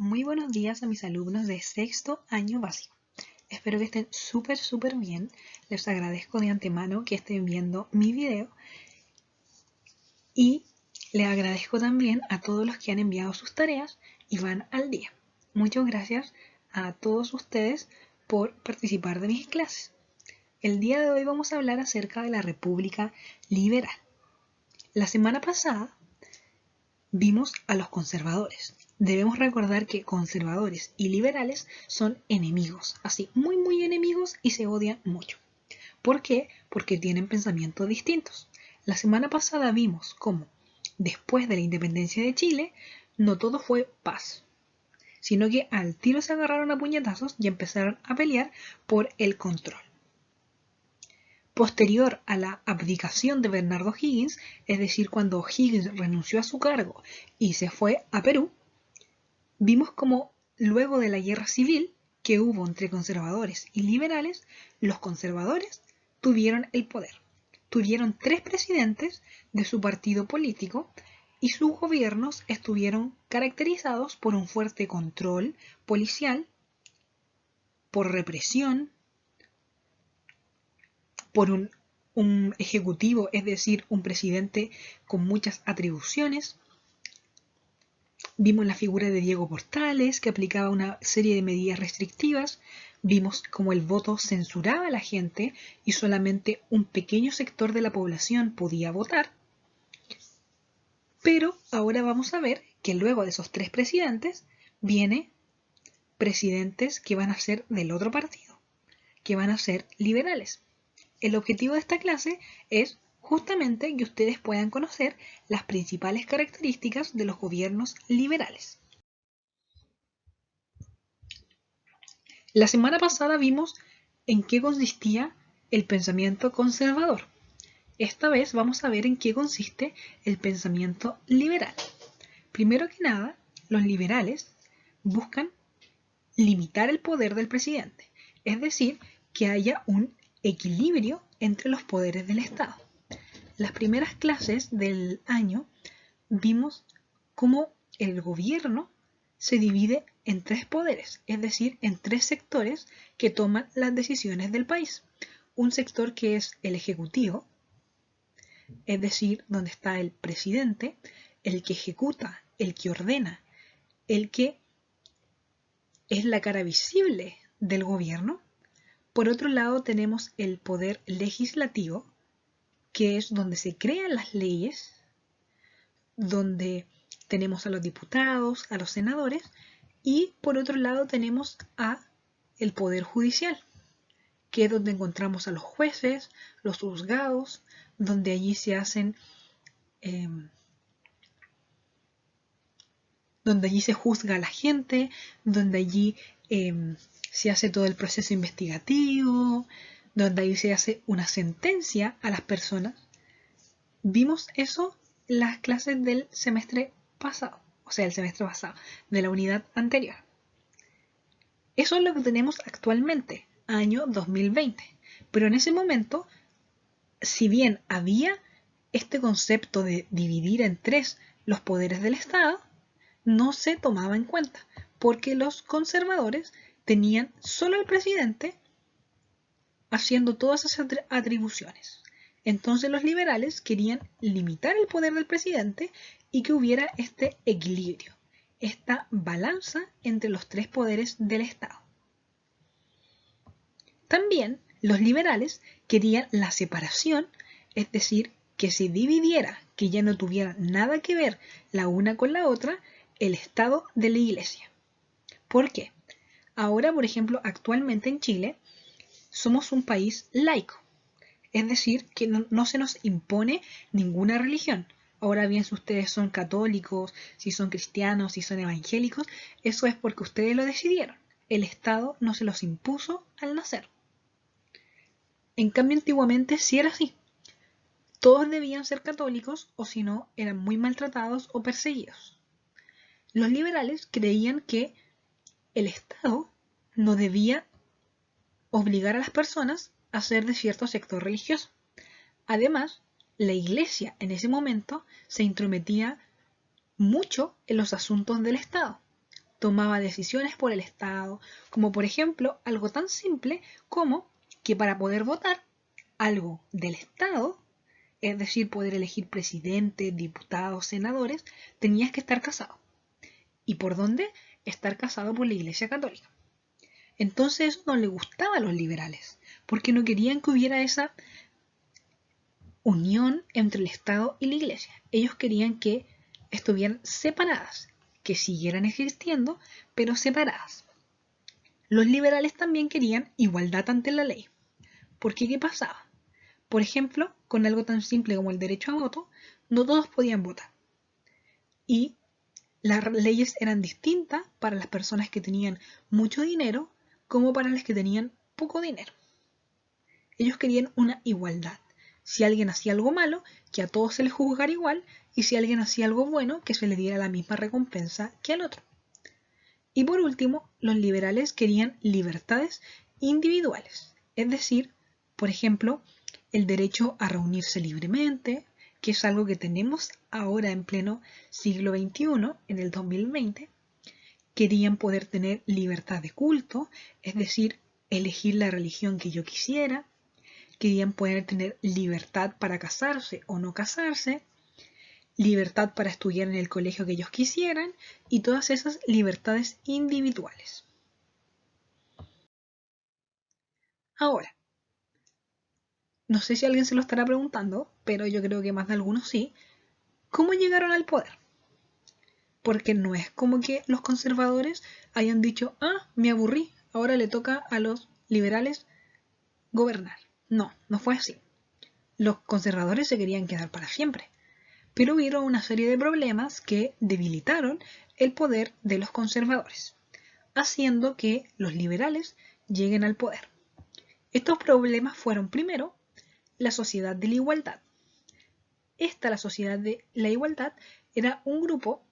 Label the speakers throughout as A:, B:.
A: Muy buenos días a mis alumnos de sexto año básico. Espero que estén súper bien. Les agradezco de antemano que estén viendo mi video y les agradezco también a todos los que han enviado sus tareas y van al día. Muchas gracias a todos ustedes por participar de mis clases. El día de hoy vamos a hablar acerca de la República Liberal. La semana pasada vimos a los conservadores. Debemos recordar que conservadores y liberales son enemigos, así muy enemigos y se odian mucho. ¿Por qué? Porque tienen pensamientos distintos. La semana pasada vimos cómo, después de la independencia de Chile, no todo fue paz, sino que al tiro se agarraron a puñetazos y empezaron a pelear por el control. Posterior a la abdicación de Bernardo O'Higgins, es decir, cuando O'Higgins renunció a su cargo y se fue a Perú, vimos como luego de la guerra civil que hubo entre conservadores y liberales, los conservadores tuvieron el poder. Tuvieron 3 presidentes de su partido político y sus gobiernos estuvieron caracterizados por un fuerte control policial, por represión, por un ejecutivo, es decir, un presidente con muchas atribuciones. Vimos la figura de Diego Portales, que aplicaba una serie de medidas restrictivas. Vimos cómo el voto censuraba a la gente y solamente un pequeño sector de la población podía votar. Pero ahora vamos a ver que luego de esos 3 presidentes, vienen presidentes que van a ser del otro partido, que van a ser liberales. El objetivo de esta clase es justamente que ustedes puedan conocer las principales características de los gobiernos liberales. La semana pasada vimos en qué consistía el pensamiento conservador. Esta vez vamos a ver en qué consiste el pensamiento liberal. Primero que nada, los liberales buscan limitar el poder del presidente, es decir, que haya un equilibrio entre los poderes del Estado. Las primeras clases del año vimos cómo el gobierno se divide en 3 poderes, es decir, en 3 sectores que toman las decisiones del país. Un sector que es el ejecutivo, es decir, donde está el presidente, el que ejecuta, el que ordena, el que es la cara visible del gobierno. Por otro lado tenemos el poder legislativo, que es donde se crean las leyes, donde tenemos a los diputados, a los senadores, y por otro lado tenemos a el poder judicial, que es donde encontramos a los jueces, los juzgados, donde allí se hacen, donde allí se juzga a la gente, donde allí se hace todo el proceso investigativo, donde ahí se hace una sentencia a las personas. Vimos eso en las clases del semestre pasado, o sea, el semestre pasado, de la unidad anterior. Eso es lo que tenemos actualmente, año 2020. Pero en ese momento, si bien había este concepto de dividir en 3 los poderes del Estado, no se tomaba en cuenta, porque los conservadores tenían solo al presidente haciendo todas esas atribuciones. Entonces los liberales querían limitar el poder del presidente y que hubiera este equilibrio, esta balanza entre los 3 poderes del Estado. También los liberales querían la separación, es decir, que se dividiera, que ya no tuviera nada que ver la una con la otra, el Estado de la Iglesia. ¿Por qué? Ahora, por ejemplo, actualmente en Chile, somos un país laico, es decir, que no se nos impone ninguna religión. Ahora bien, si ustedes son católicos, si son cristianos, si son evangélicos, eso es porque ustedes lo decidieron. El Estado no se los impuso al nacer. En cambio, antiguamente sí era así. Todos debían ser católicos o si no, eran muy maltratados o perseguidos. Los liberales creían que el Estado no debía obligar a las personas a ser de cierto sector religioso. Además, la Iglesia en ese momento se intrometía mucho en los asuntos del Estado. tomaba decisiones por el Estado, como por ejemplo algo tan simple como que para poder votar algo del Estado, es decir, poder elegir presidente, diputados, senadores, tenías que estar casado. ¿Y por dónde? Estar casado por la Iglesia Católica. Entonces eso no le gustaba a los liberales, porque no querían que hubiera esa unión entre el Estado y la Iglesia. Ellos querían que estuvieran separadas, que siguieran existiendo, pero separadas. Los liberales también querían igualdad ante la ley. Porque ¿qué pasaba? Por ejemplo, con algo tan simple como el derecho a voto, no todos podían votar. Y las leyes eran distintas para las personas que tenían mucho dinero como para las que tenían poco dinero. Ellos querían una igualdad. Si alguien hacía algo malo, que a todos se les juzgara igual, y si alguien hacía algo bueno, que se le diera la misma recompensa que al otro. Y por último, los liberales querían libertades individuales, es decir, por ejemplo, el derecho a reunirse libremente, que es algo que tenemos ahora en pleno siglo XXI, en el 2020. Querían poder tener libertad de culto, es decir, elegir la religión que yo quisiera. Querían poder tener libertad para casarse o no casarse, libertad para estudiar en el colegio que ellos quisieran y todas esas libertades individuales. Ahora, no sé si alguien se lo estará preguntando, pero yo creo que más de algunos sí, ¿cómo llegaron al poder? Porque no es como que los conservadores hayan dicho, me aburrí, ahora le toca a los liberales gobernar. No, no fue así. Los conservadores se querían quedar para siempre, pero hubieron una serie de problemas que debilitaron el poder de los conservadores, haciendo que los liberales lleguen al poder. Estos problemas fueron primero la sociedad de la igualdad. La sociedad de la igualdad, era un grupo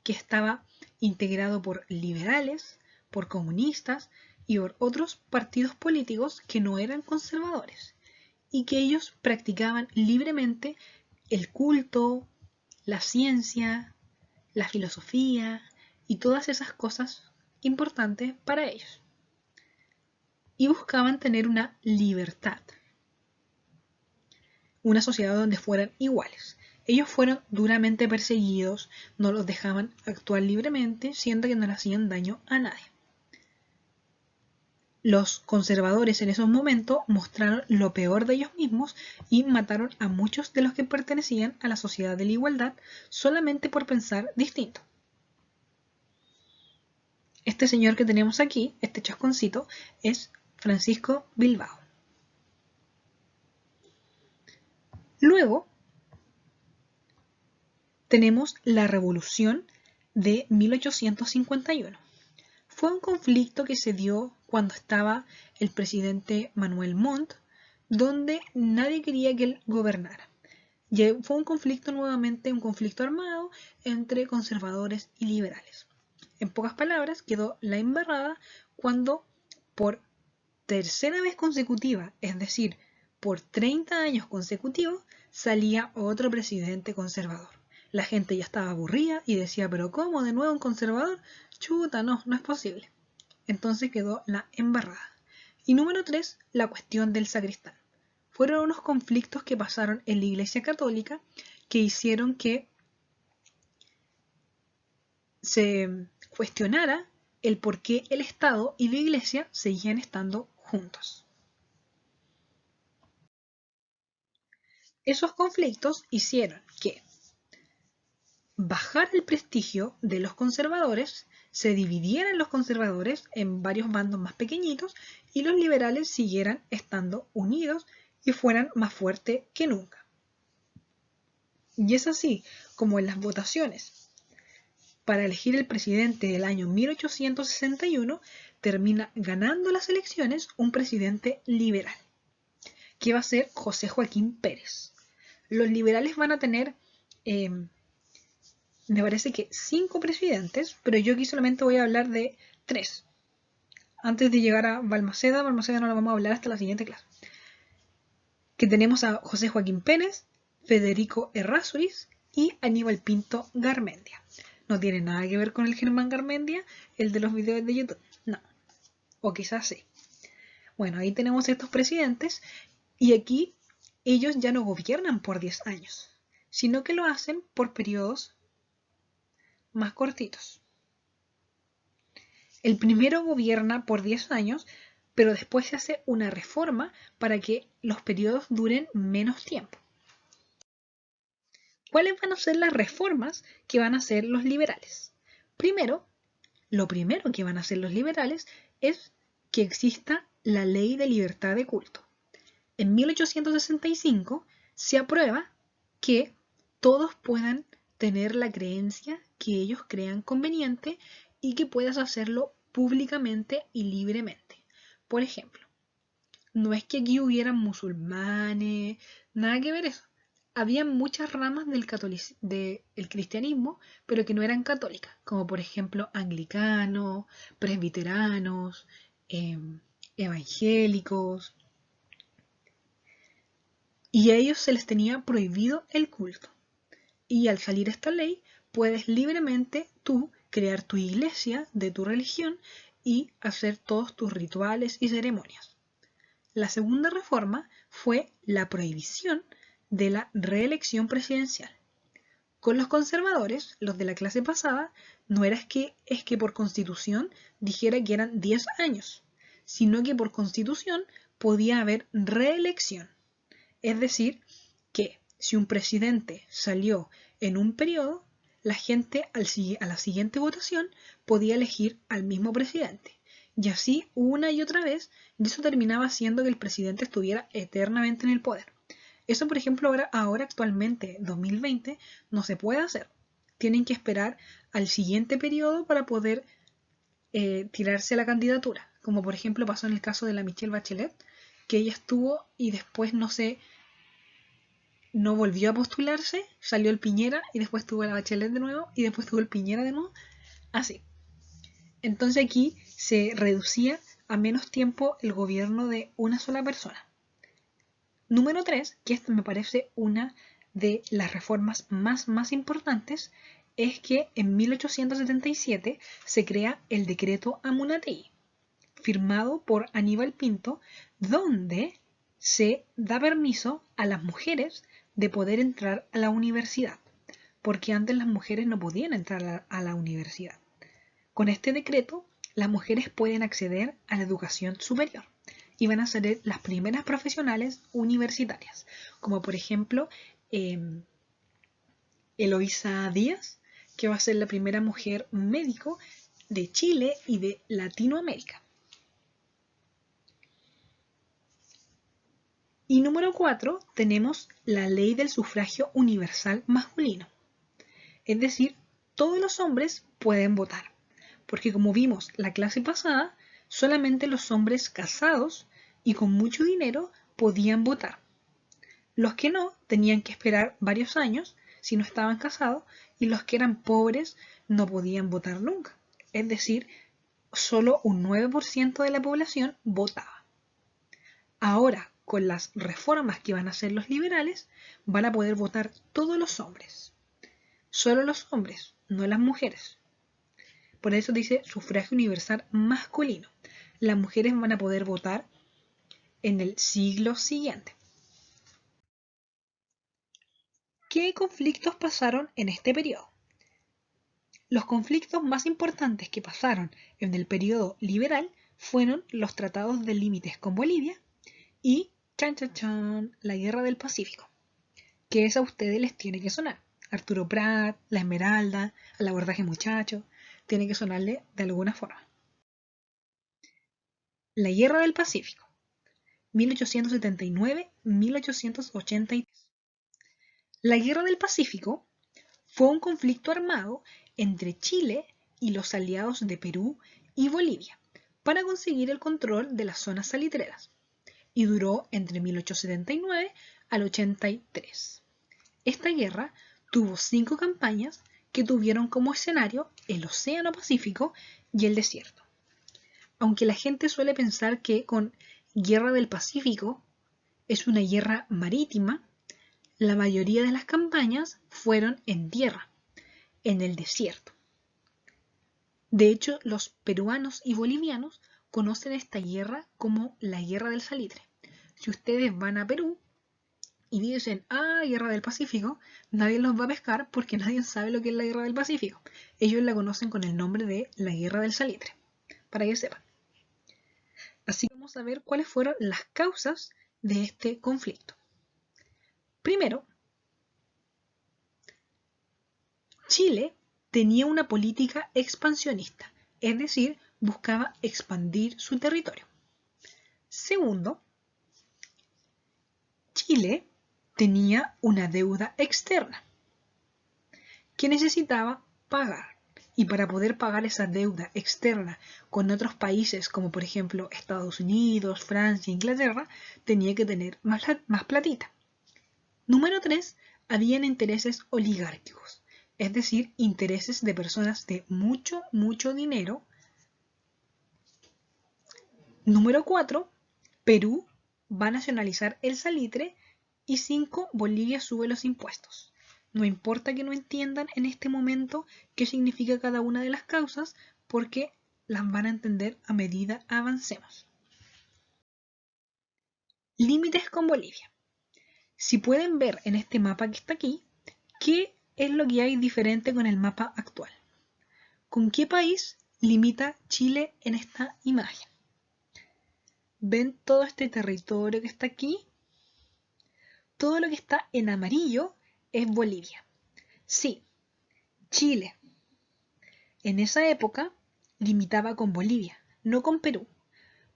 A: que estaba integrado por liberales, por comunistas y por otros partidos políticos que no eran conservadores y que ellos practicaban libremente el culto, la ciencia, la filosofía y todas esas cosas importantes para ellos. Y buscaban tener una libertad, una sociedad donde fueran iguales. Ellos fueron duramente perseguidos, no los dejaban actuar libremente, siendo que no le hacían daño a nadie. Los conservadores en esos momentos mostraron lo peor de ellos mismos y mataron a muchos de los que pertenecían a la sociedad de la igualdad solamente por pensar distinto. Este señor que tenemos aquí, este chasconcito, es Francisco Bilbao. Luego tenemos la Revolución de 1851. Fue un conflicto que se dio cuando estaba el presidente Manuel Montt, donde nadie quería que él gobernara. Y fue un conflicto nuevamente, un conflicto armado entre conservadores y liberales. En pocas palabras, quedó la embarrada cuando por tercera vez consecutiva, es decir, por 30 años consecutivos, salía otro presidente conservador. La gente ya estaba aburrida y decía, pero ¿cómo? ¿De nuevo un conservador? Chuta, no es posible. Entonces quedó la embarrada. Y número 3, la cuestión del sacristán. Fueron unos conflictos que pasaron en la Iglesia Católica que hicieron que se cuestionara el por qué el Estado y la Iglesia seguían estando juntos. Esos conflictos hicieron que bajar el prestigio de los conservadores, se dividieran los conservadores en varios bandos más pequeñitos y los liberales siguieran estando unidos y fueran más fuertes que nunca. Y es así como en las votaciones para elegir el presidente del año 1861 termina ganando las elecciones un presidente liberal, que va a ser José Joaquín Pérez. Los liberales van a tener me parece que 5 presidentes, pero yo aquí solamente voy a hablar de 3. Antes de llegar a Balmaceda no la vamos a hablar hasta la siguiente clase. Que tenemos a José Joaquín Pérez, Federico Errázuriz y Aníbal Pinto Garmendia. No tiene nada que ver con el Germán Garmendia, el de los videos de YouTube. No. O quizás sí. Bueno, ahí tenemos estos presidentes y aquí ellos ya no gobiernan por 10 años, sino que lo hacen por periodos más cortitos. El primero gobierna por 10 años, pero después se hace una reforma para que los periodos duren menos tiempo. ¿Cuáles van a ser las reformas que van a hacer los liberales? Lo primero que van a hacer los liberales es que exista la ley de libertad de culto. En 1865 se aprueba que todos puedan tener la creencia que ellos crean conveniente y que puedas hacerlo públicamente y libremente. Por ejemplo, no es que aquí hubieran musulmanes, nada que ver eso. Había muchas ramas del cristianismo, pero que no eran católicas, como por ejemplo anglicanos, presbiteranos, evangélicos, y a ellos se les tenía prohibido el culto. Y al salir esta ley, puedes libremente tú crear tu iglesia de tu religión y hacer todos tus rituales y ceremonias. La segunda reforma fue la prohibición de la reelección presidencial. Con los conservadores, los de la clase pasada, no era es que por constitución dijera que eran 10 años, sino que por constitución podía haber reelección. Es decir, que si un presidente salió en un periodo, la gente a la siguiente votación podía elegir al mismo presidente. Y así una y otra vez, y eso terminaba haciendo que el presidente estuviera eternamente en el poder. Eso, por ejemplo, ahora actualmente, 2020, no se puede hacer. Tienen que esperar al siguiente periodo para poder tirarse a la candidatura. Como por ejemplo pasó en el caso de la Michelle Bachelet, que ella estuvo y después no volvió a postularse, salió el Piñera y después tuvo la Bachelet de nuevo y después tuvo el Piñera de nuevo. Así. Entonces aquí se reducía a menos tiempo el gobierno de una sola persona. Número 3, que esta me parece una de las reformas más importantes, es que en 1877 se crea el decreto Amunategui, firmado por Aníbal Pinto, donde se da permiso a las mujeres de poder entrar a la universidad, porque antes las mujeres no podían entrar a la universidad. Con este decreto, las mujeres pueden acceder a la educación superior y van a ser las primeras profesionales universitarias, como por ejemplo Eloísa Díaz, que va a ser la primera mujer médico de Chile y de Latinoamérica. Y número 4, tenemos la ley del sufragio universal masculino. Es decir, todos los hombres pueden votar, porque como vimos la clase pasada, solamente los hombres casados y con mucho dinero podían votar. Los que no tenían que esperar varios años si no estaban casados y los que eran pobres no podían votar nunca. Es decir, solo un 9% de la población votaba. Ahora, con las reformas que van a hacer los liberales, van a poder votar todos los hombres. Solo los hombres, no las mujeres. Por eso dice sufragio universal masculino. Las mujeres van a poder votar en el siglo siguiente. ¿Qué conflictos pasaron en este periodo? Los conflictos más importantes que pasaron en el periodo liberal fueron los tratados de límites con Bolivia y la Guerra del Pacífico, que esa a ustedes les tiene que sonar. Arturo Prat, La Esmeralda, El abordaje muchacho, tiene que sonarle de alguna forma. La Guerra del Pacífico, 1879-1883. La Guerra del Pacífico fue un conflicto armado entre Chile y los aliados de Perú y Bolivia para conseguir el control de las zonas salitreras y duró entre 1879 al 83. Esta guerra tuvo 5 campañas que tuvieron como escenario el Océano Pacífico y el desierto. Aunque la gente suele pensar que con Guerra del Pacífico es una guerra marítima, la mayoría de las campañas fueron en tierra, en el desierto. De hecho, los peruanos y bolivianos conocen esta guerra como la Guerra del Salitre. Si ustedes van a Perú y dicen, Guerra del Pacífico, nadie los va a pescar porque nadie sabe lo que es la Guerra del Pacífico. Ellos la conocen con el nombre de la Guerra del Salitre, para que sepan. Así que vamos a ver cuáles fueron las causas de este conflicto. Primero, Chile tenía una política expansionista, es decir, buscaba expandir su territorio. Segundo, Chile tenía una deuda externa que necesitaba pagar. Y para poder pagar esa deuda externa con otros países, como por ejemplo Estados Unidos, Francia, Inglaterra, tenía que tener más platita. Número 3. Habían intereses oligárquicos, es decir, intereses de personas de mucho, mucho dinero. Número 4. Perú va a nacionalizar el salitre. Y 5. Bolivia sube los impuestos. No importa que no entiendan en este momento qué significa cada una de las causas, porque las van a entender a medida avancemos. Límites con Bolivia. Si pueden ver en este mapa que está aquí, ¿qué es lo que hay diferente con el mapa actual? ¿Con qué país limita Chile en esta imagen? ¿Ven todo este territorio que está aquí? Todo lo que está en amarillo es Bolivia. Sí, Chile en esa época limitaba con Bolivia, no con Perú.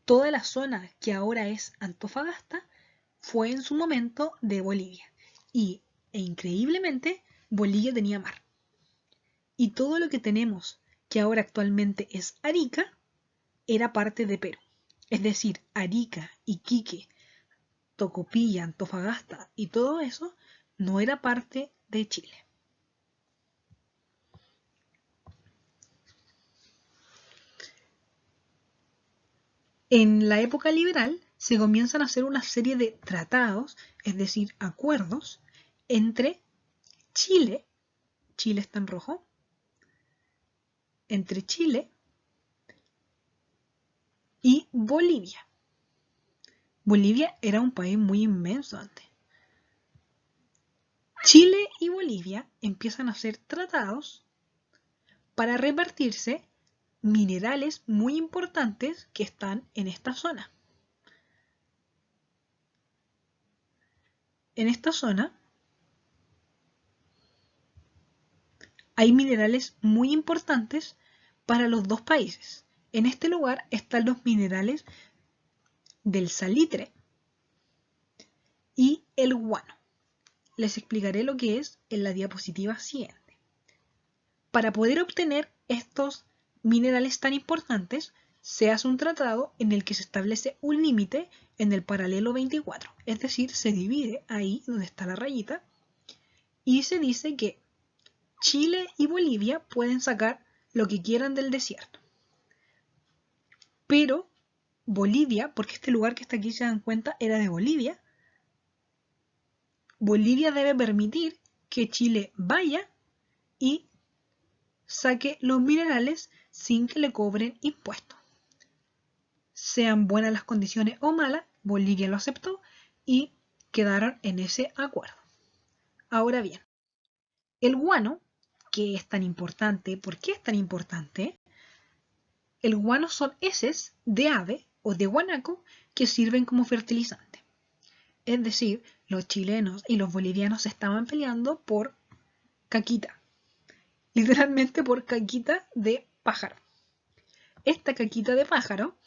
A: Toda la zona que ahora es Antofagasta fue en su momento de Bolivia. E increíblemente, Bolivia tenía mar. Y todo lo que tenemos, que ahora actualmente es Arica, era parte de Perú. Es decir, Arica, Iquique, Tocopilla, Antofagasta y todo eso no era parte de Chile. En la época liberal se comienzan a hacer una serie de tratados, es decir, acuerdos, entre Chile, Chile está en rojo, entre Chile y Bolivia. Bolivia era un país muy inmenso antes. Chile y Bolivia empiezan a hacer tratados para repartirse minerales muy importantes que están en esta zona. En esta zona hay minerales muy importantes para los dos países. En este lugar están los minerales del salitre y el guano. Les explicaré lo que es en la diapositiva siguiente. Para poder obtener estos minerales tan importantes, se hace un tratado en el que se establece un límite en el paralelo 24, es decir, se divide ahí donde está la rayita y se dice que Chile y Bolivia pueden sacar lo que quieran del desierto. Pero Bolivia, porque este lugar que está aquí se dan cuenta era de Bolivia, Bolivia debe permitir que Chile vaya y saque los minerales sin que le cobren impuestos. Sean buenas las condiciones o malas, Bolivia lo aceptó y quedaron en ese acuerdo. Ahora bien, el guano, que es tan importante, ¿por qué es tan importante? El guano son heces de ave o de guanaco que sirven como fertilizante. Es decir, los chilenos y los bolivianos se estaban peleando por caquita. Literalmente por caquita de pájaro. Esta caquita de pájaro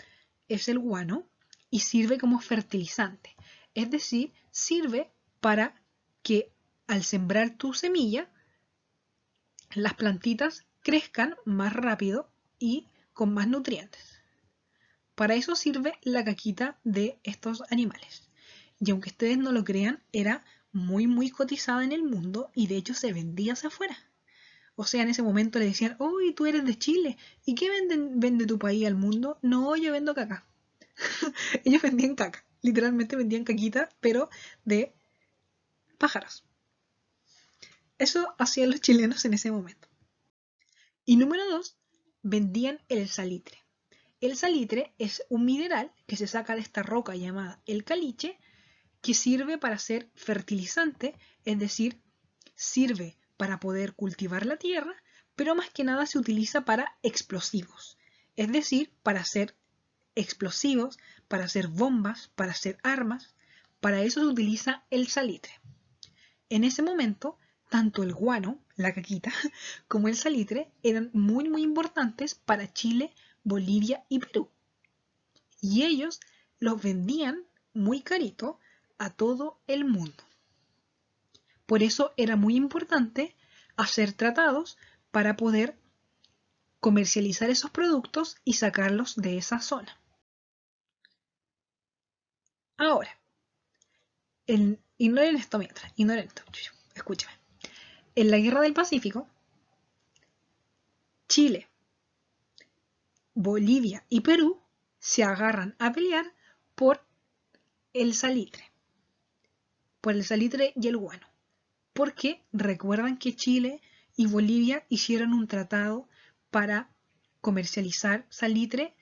A: es el guano y sirve como fertilizante. Es decir, sirve para que al sembrar tu semilla, las plantitas crezcan más rápido y con más nutrientes. Para eso sirve la caquita de estos animales. Y aunque ustedes no lo crean, era muy muy cotizada en el mundo y de hecho se vendía hacia afuera. O sea, en ese momento le decían, uy, tú eres de Chile, ¿y qué vende tu país al mundo? No, yo vendo caca. Ellos vendían caca, literalmente vendían caquita, pero de pájaros. Eso hacían los chilenos en ese momento. Y número 2, vendían el salitre. El salitre es un mineral que se saca de esta roca llamada el caliche, que sirve para ser fertilizante, es decir, sirve para poder cultivar la tierra, pero más que nada se utiliza para explosivos, es decir, para hacer explosivos, para hacer bombas, para hacer armas. Para eso se utiliza el salitre. En ese momento, tanto el guano, la caquita, como el salitre eran muy importantes para Chile, Bolivia y Perú. Y ellos los vendían muy carito a todo el mundo. Por eso era muy importante hacer tratados para poder comercializar esos productos y sacarlos de esa zona. Ahora, ignoren esto mientras, escúchame. En la Guerra del Pacífico, Chile, Bolivia y Perú se agarran a pelear por el salitre y el guano. Porque recuerdan que Chile y Bolivia hicieron un tratado para comercializar salitre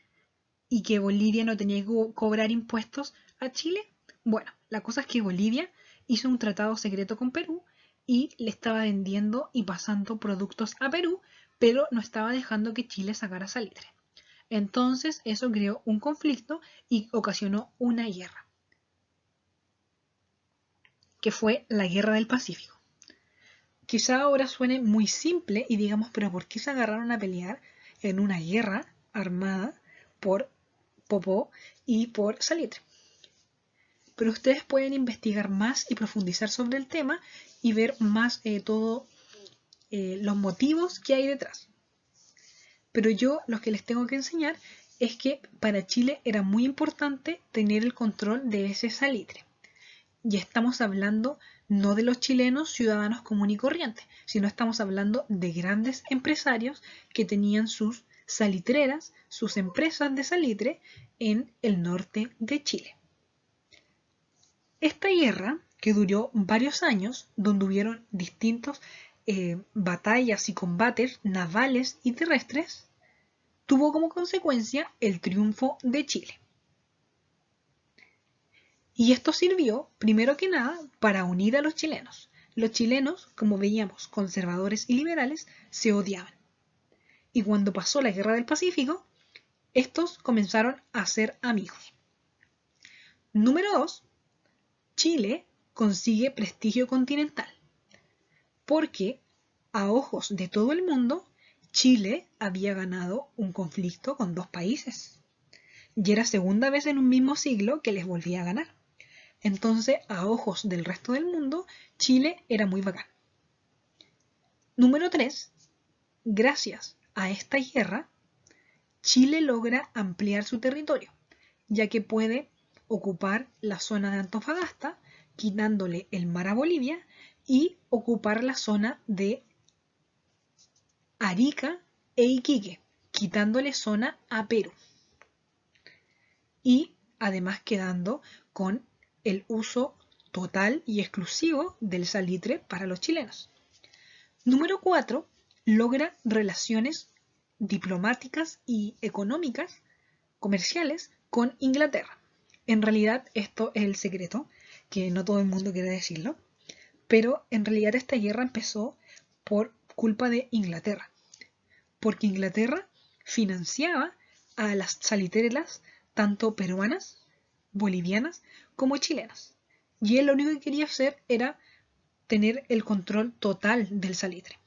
A: y que Bolivia no tenía que cobrar impuestos a Chile. Bueno, la cosa es que Bolivia hizo un tratado secreto con Perú y le estaba vendiendo y pasando productos a Perú, pero no estaba dejando que Chile sacara salitre. Entonces eso creó un conflicto y ocasionó una guerra, que fue la Guerra del Pacífico. Quizá ahora suene muy simple y digamos, pero ¿por qué se agarraron a pelear en una guerra armada por popó y por salitre? Pero ustedes pueden investigar más y profundizar sobre el tema y ver más todos los motivos que hay detrás. Pero yo lo que les tengo que enseñar es que para Chile era muy importante tener el control de ese salitre. Y estamos hablando no de los chilenos ciudadanos comunes y corrientes, sino estamos hablando de grandes empresarios que tenían sus salitreras, sus empresas de salitre en el norte de Chile. Esta guerra, que duró varios años, donde hubieron distintas batallas y combates navales y terrestres, tuvo como consecuencia el triunfo de Chile. Y esto sirvió, primero que nada, para unir a los chilenos. Los chilenos, como veíamos, conservadores y liberales, se odiaban. Y cuando pasó la Guerra del Pacífico, estos comenzaron a ser amigos. Número 2. Chile consigue prestigio continental. Porque, a ojos de todo el mundo, Chile había ganado un conflicto con dos países. Y era segunda vez en un mismo siglo que les volvía a ganar. Entonces, a ojos del resto del mundo, Chile era muy bacán. Número 3. Gracias a esta guerra, Chile logra ampliar su territorio, ya que puede ocupar la zona de Antofagasta, quitándole el mar a Bolivia, y ocupar la zona de Arica e Iquique, quitándole zona a Perú. Y además quedando con el uso total y exclusivo del salitre para los chilenos. Número 4. Logra relaciones diplomáticas y económicas, comerciales, con Inglaterra. En realidad esto es el secreto, que no todo el mundo quiere decirlo, pero en realidad esta guerra empezó por culpa de Inglaterra, porque Inglaterra financiaba a las salitreras tanto peruanas, bolivianas como chilenas. Y él lo único que quería hacer era tener el control total del salitre.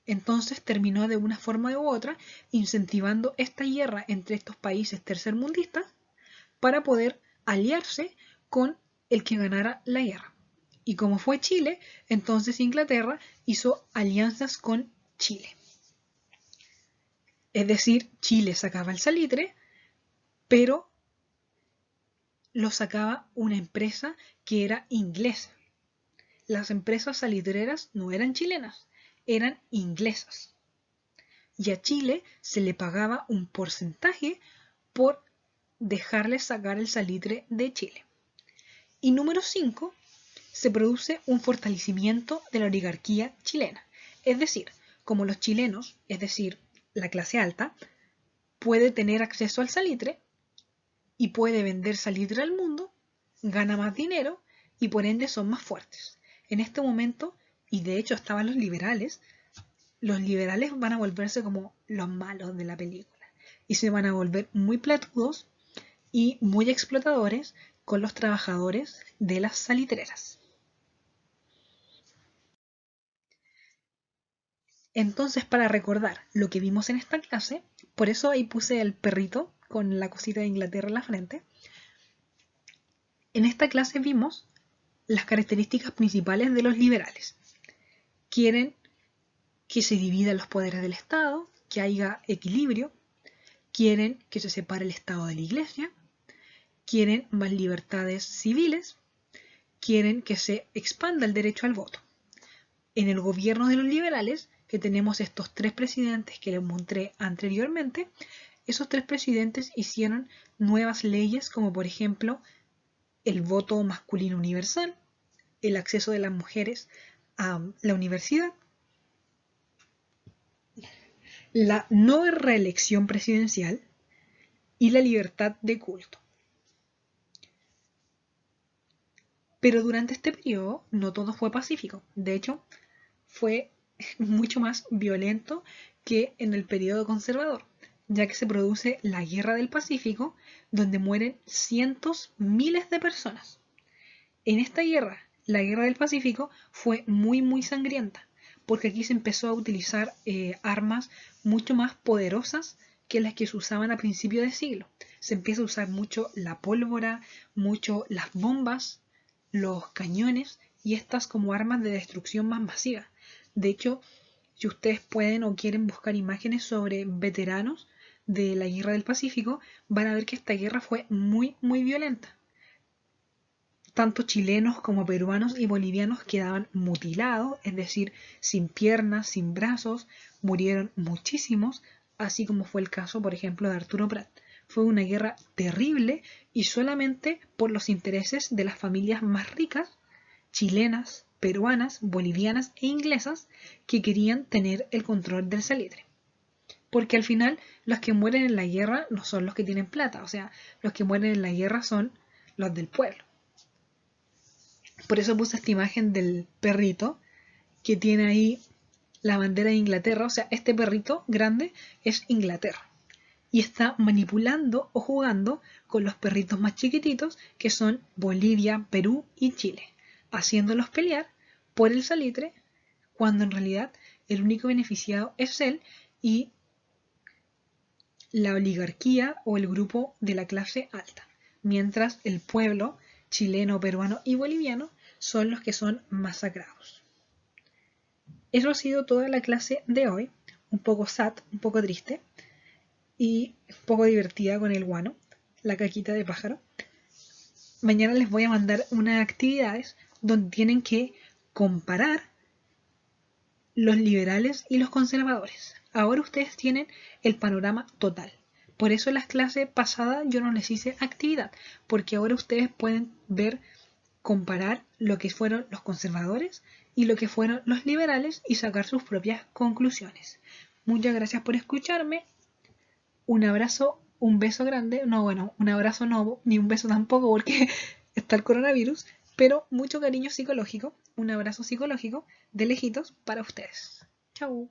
A: Entonces terminó de una forma u otra incentivando esta guerra entre estos países tercermundistas para poder aliarse con el que ganara la guerra. Y como fue Chile, entonces Inglaterra hizo alianzas con Chile. Es decir, Chile sacaba el salitre, pero lo sacaba una empresa que era inglesa. Las empresas salitreras no eran chilenas, eran inglesas. Y a Chile se le pagaba un porcentaje por dejarle sacar el salitre de Chile. Y número 5, se produce un fortalecimiento de la oligarquía chilena. Es decir, como los chilenos, es decir, la clase alta, puede tener acceso al salitre y puede vender salitre al mundo, gana más dinero y por ende son más fuertes. En este momento, y de hecho estaban los liberales van a volverse como los malos de la película y se van a volver muy platudos y muy explotadores con los trabajadores de las salitreras. Entonces, para recordar lo que vimos en esta clase, por eso ahí puse el perrito con la cosita de Inglaterra en la frente. En esta clase vimos las características principales de los liberales. Quieren que se dividan los poderes del Estado, que haya equilibrio, quieren que se separe el Estado de la Iglesia, quieren más libertades civiles, quieren que se expanda el derecho al voto. En el gobierno de los liberales, que tenemos estos tres presidentes que les mostré anteriormente, esos tres presidentes hicieron nuevas leyes como por ejemplo el voto masculino universal, el acceso de las mujeres a la universidad, la no reelección presidencial y la libertad de culto. Pero durante este periodo no todo fue pacífico. De hecho, fue mucho más violento que en el periodo conservador, ya que se produce la Guerra del Pacífico, donde mueren cientos, miles de personas. En esta guerra, la Guerra del Pacífico, fue muy sangrienta, porque aquí se empezó a utilizar armas mucho más poderosas que las que se usaban a principios de siglo. Se empieza a usar mucho la pólvora, mucho las bombas, los cañones y estas como armas de destrucción más masiva. De hecho, si ustedes pueden o quieren buscar imágenes sobre veteranos de la Guerra del Pacífico, van a ver que esta guerra fue muy violenta. Tanto chilenos como peruanos y bolivianos quedaban mutilados, es decir, sin piernas, sin brazos, murieron muchísimos, así como fue el caso, por ejemplo, de Arturo Prat. Fue una guerra terrible y solamente por los intereses de las familias más ricas, chilenas, peruanas, bolivianas e inglesas, que querían tener el control del salitre. Porque al final los que mueren en la guerra no son los que tienen plata, o sea, los que mueren en la guerra son los del pueblo. Por eso puse esta imagen del perrito que tiene ahí la bandera de Inglaterra, o sea, este perrito grande es Inglaterra. Y está manipulando o jugando con los perritos más chiquititos que son Bolivia, Perú y Chile, haciéndolos pelear por el salitre cuando en realidad el único beneficiado es él y la oligarquía o el grupo de la clase alta, mientras el pueblo chileno, peruano y boliviano son los que son masacrados. Eso ha sido toda la clase de hoy, un poco sad, un poco triste y un poco divertida con el guano, la caquita de pájaro. Mañana les voy a mandar unas actividades donde tienen que comparar los liberales y los conservadores. Ahora ustedes tienen el panorama total. Por eso en las clases pasadas yo no les hice actividad, porque ahora ustedes pueden ver, comparar lo que fueron los conservadores y lo que fueron los liberales y sacar sus propias conclusiones. Muchas gracias por escucharme. Un abrazo, un beso grande. No, bueno, un abrazo no, ni un beso tampoco porque está el coronavirus, pero mucho cariño psicológico. Un abrazo psicológico de lejitos para ustedes. Chau.